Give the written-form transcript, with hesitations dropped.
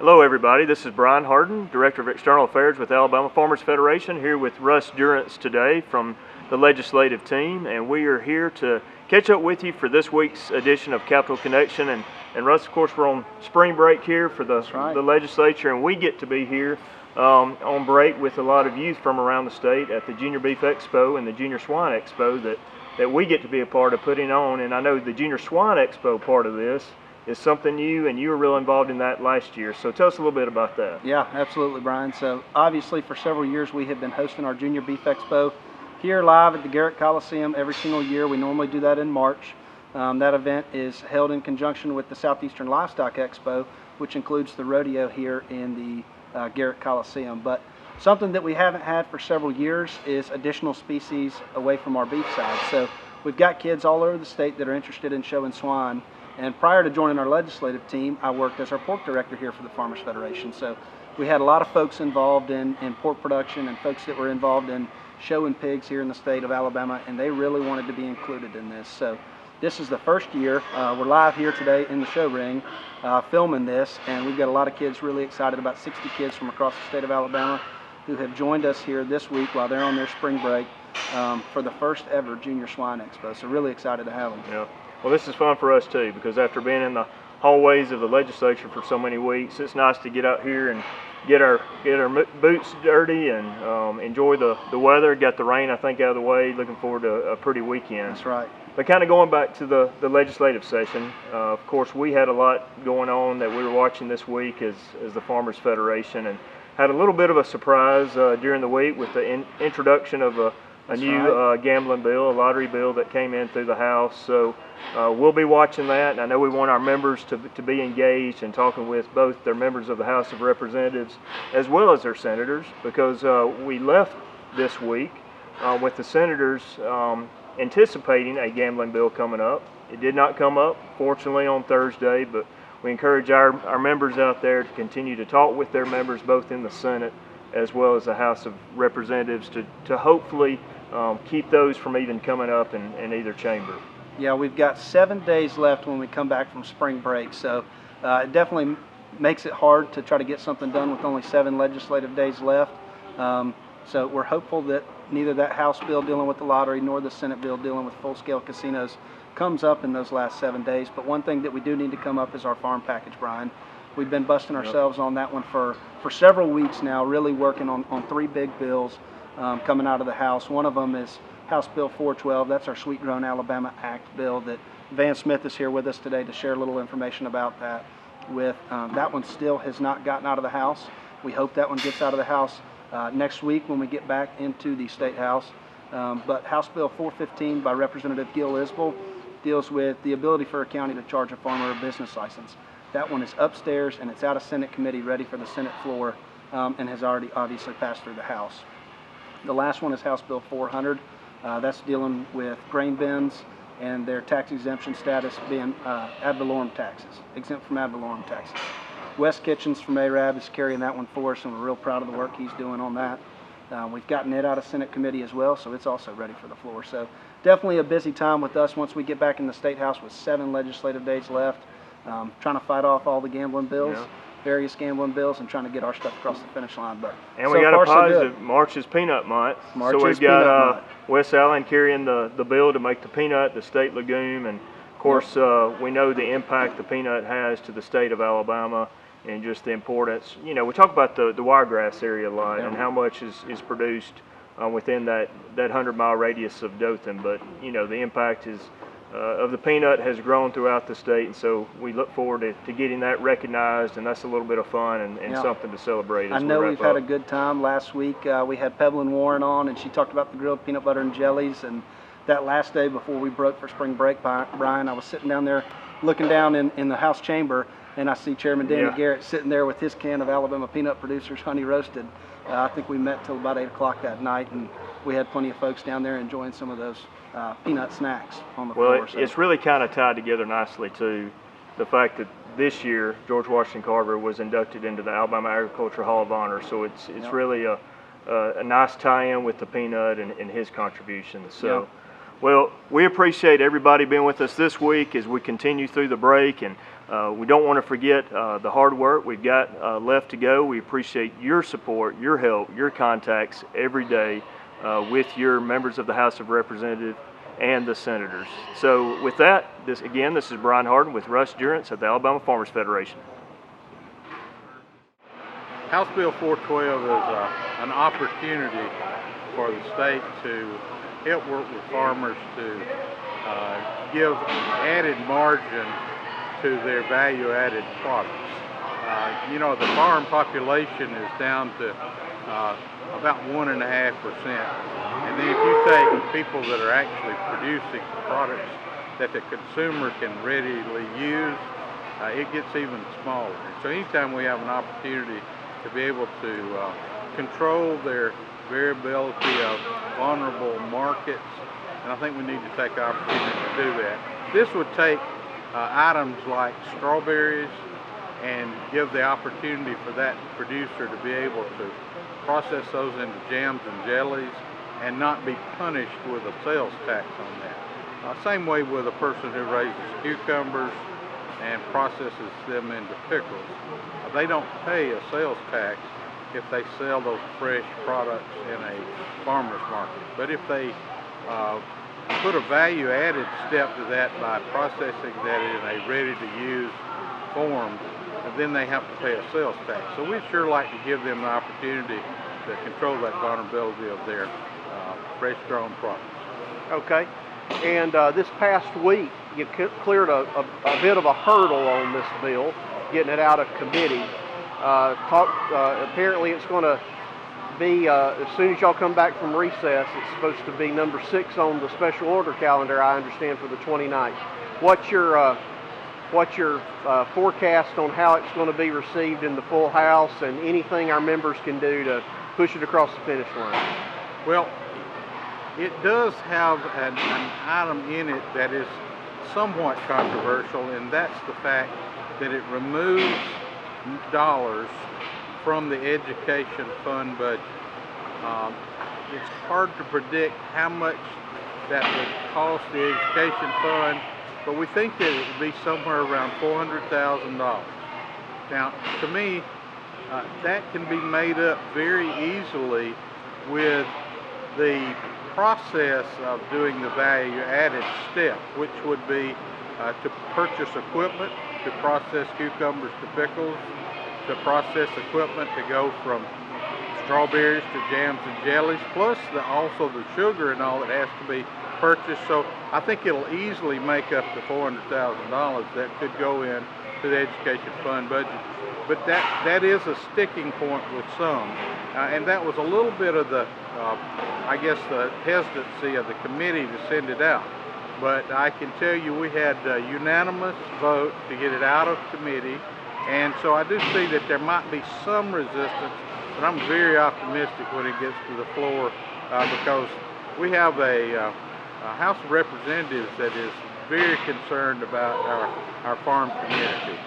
Hello everybody, this is Brian Hardin, Director of External Affairs with Alabama Farmers Federation, here with Russ Durrance today from the legislative team, and we are here to catch up with you for this week's edition of Capital Connection. And Russ, of course, we're on spring break here for the legislature, and we get to be here on break with a lot of youth from around the state at the Junior Beef Expo and the Junior Swine Expo that we get to be a part of putting on. And I know the Junior Swine Expo part of this is something new, and you were real involved in that last year. So tell us a little bit about that. Yeah, absolutely, Brian. So obviously for several years we have been hosting our Junior Beef Expo here live at the Garrett Coliseum every single year. We normally do that in March. That event is held in conjunction with the Southeastern Livestock Expo, which includes the rodeo here in the Garrett Coliseum. But something that we haven't had for several years is additional species away from our beef side. So we've got kids all over the state that are interested in showing swine. And prior to joining our legislative team, I worked as our pork director here for the Farmers Federation. So we had a lot of folks involved in pork production and folks that were involved in showing pigs here in the state of Alabama, and they really wanted to be included in this. So this is the first year. We're live here today in the show ring filming this, and we've got a lot of kids really excited, about 60 kids from across the state of Alabama who have joined us here this week while they're on their spring break for the first ever Junior Swine Expo. So really excited to have them. Yeah. Well, this is fun for us too, because after being in the hallways of the legislature for so many weeks, it's nice to get out here and get our boots dirty and enjoy the weather. Got the rain, I think, out of the way. Looking forward to a pretty weekend. That's right. But kind of going back to the legislative session, of course, we had a lot going on that we were watching this week as the Farmers Federation, and had a little bit of a surprise during the week with the introduction of a new gambling bill, a lottery bill that came in through the House. So we'll be watching that, and I know we want our members to be engaged and talking with both their members of the House of Representatives as well as their senators, because we left this week with the senators anticipating a gambling bill coming up. It did not come up, fortunately, on Thursday, but we encourage our members out there to continue to talk with their members both in the Senate as well as the House of Representatives to hopefully keep those from even coming up in either chamber. Yeah, we've got 7 days left when we come back from spring break, so it definitely makes it hard to try to get something done with only 7 legislative days left. So we're hopeful that neither that House bill dealing with the lottery nor the Senate bill dealing with full-scale casinos comes up in those last 7 days. But one thing that we do need to come up is our farm package, Brian. We've been busting ourselves on that one for several weeks now, really working on 3 big bills coming out of the House. One of them is House Bill 412. That's our Sweet Grown Alabama Act bill that Van Smith is here with us today to share a little information about that. That one still has not gotten out of the House. We hope that one gets out of the House next week when we get back into the State House. But House Bill 415 by Representative Gil Isbell deals with the ability for a county to charge a farmer a business license. That one is upstairs, and it's out of Senate committee, ready for the Senate floor, and has already obviously passed through the House. The last one is House Bill 400. That's dealing with grain bins and their tax exemption status being ad valorem taxes, exempt from ad valorem taxes. Wes Kitchens from ARAB is carrying that one for us, and we're real proud of the work he's doing on that. We've gotten it out of Senate committee as well, so it's also ready for the floor. So definitely a busy time with us once we get back in the State House with 7 legislative days left. Trying to fight off all the gambling bills, various gambling bills, and trying to get our stuff across the finish line. And we got a positive. March is peanut month. So we've got Wes Allen carrying the bill to make the peanut the state legume, and of course we know the impact the peanut has to the state of Alabama, and just the importance. You know, we talk about the wiregrass area a lot and how much is produced within that 100-mile radius of Dothan, but you know the impact of the peanut has grown throughout the state, and so we look forward to getting that recognized, and that's a little bit of fun and something to celebrate. I know we've had a good time. Last week we had Peblin Warren on, and she talked about the grilled peanut butter and jellies, and that last day before we broke for spring break, Brian, I was sitting down there looking down in the House chamber, and I see Chairman Danny Garrett sitting there with his can of Alabama Peanut Producers Honey Roasted. I think we met till about 8 o'clock that night, and we had plenty of folks down there enjoying some of those peanut snacks on the floor. Well, it's really kind of tied together nicely too. The fact that this year George Washington Carver was inducted into the Alabama Agriculture Hall of Honor, so it's really a nice tie-in with the peanut and his contributions. So Well, we appreciate everybody being with us this week as we continue through the break, and We don't want to forget the hard work we've got left to go. We appreciate your support, your help, your contacts every day with your members of the House of Representatives and the senators. So with that, this is Brian Hardin with Russ Durrance at the Alabama Farmers Federation. House Bill 412 is an opportunity for the state to help work with farmers to give added margin to their value-added products. You know, the farm population is down to about 1.5%. And then if you take people that are actually producing products that the consumer can readily use, it gets even smaller. So anytime we have an opportunity to be able to control their variability of vulnerable markets, and I think we need to take the opportunity to do that. This would take items like strawberries and give the opportunity for that producer to be able to process those into jams and jellies and not be punished with a sales tax on that. Same way with a person who raises cucumbers and processes them into pickles. They don't pay a sales tax if they sell those fresh products in a farmer's market. But if they put a value-added step to that by processing that in a ready-to-use form, then they have to pay a sales tax. So we'd sure like to give them the opportunity to control that vulnerability of their fresh-grown products. Okay. And this past week, you cleared a bit of a hurdle on this bill, getting it out of committee. Apparently it's going to be, as soon as y'all come back from recess, it's supposed to be number 6 on the special order calendar, I understand, for the 29th. What's your forecast on how it's going to be received in the full House, and anything our members can do to push it across the finish line? Well, it does have an item in it that is somewhat controversial, and that's the fact that it removes dollars from the education fund budget. It's hard to predict how much that would cost the education fund, but we think that it would be somewhere around $400,000. Now, to me, that can be made up very easily with the process of doing the value-added step, which would be to purchase equipment to process cucumbers to pickles, to process equipment to go from strawberries to jams and jellies, plus also the sugar and all that has to be purchased. So I think it'll easily make up the $400,000 that could go in to the education fund budget. But that is a sticking point with some, and that was a little bit of the, I guess, the hesitancy of the committee to send it out. But I can tell you we had a unanimous vote to get it out of committee, and so I do see that there might be some resistance, but I'm very optimistic when it gets to the floor because we have a House of Representatives that is very concerned about our farm community.